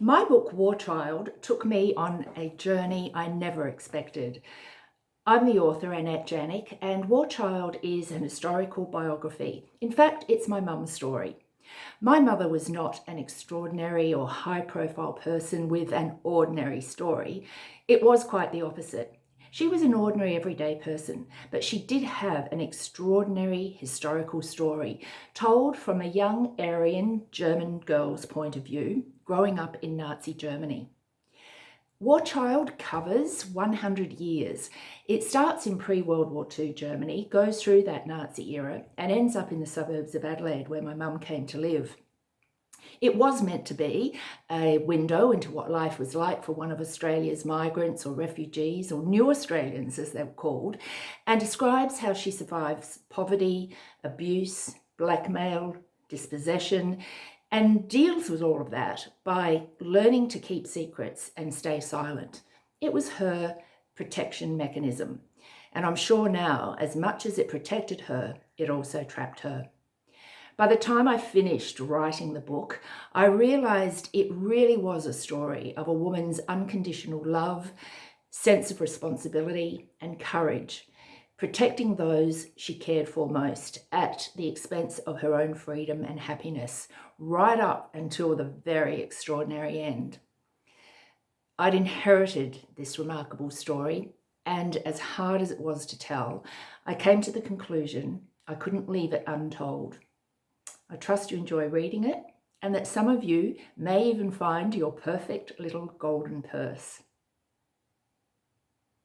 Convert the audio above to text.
My book, War Child, took me on a journey I never expected. I'm the author, Annette Janic, and War Child is an historical biography. In fact, it's my mum's story. My mother was not an extraordinary or high-profile person with an ordinary story. It was quite the opposite. She was an ordinary everyday person, but she did have an extraordinary historical story told from a young Aryan German girl's point of view, growing up in Nazi Germany. War Child covers 100 years. It starts in pre-World War II Germany, goes through that Nazi era, and ends up in the suburbs of Adelaide, where my mum came to live. It was meant to be a window into what life was like for one of Australia's migrants or refugees, or new Australians as they were called, and describes how she survives poverty, abuse, blackmail, dispossession, and deals with all of that by learning to keep secrets and stay silent. It was her protection mechanism. And I'm sure now, as much as it protected her, it also trapped her. By the time I finished writing the book, I realised it really was a story of a woman's unconditional love, sense of responsibility, and courage, protecting those she cared for most at the expense of her own freedom and happiness, right up until the very extraordinary end. I'd inherited this remarkable story, and as hard as it was to tell, I came to the conclusion I couldn't leave it untold. I trust you enjoy reading it, and that some of you may even find your perfect little golden purse.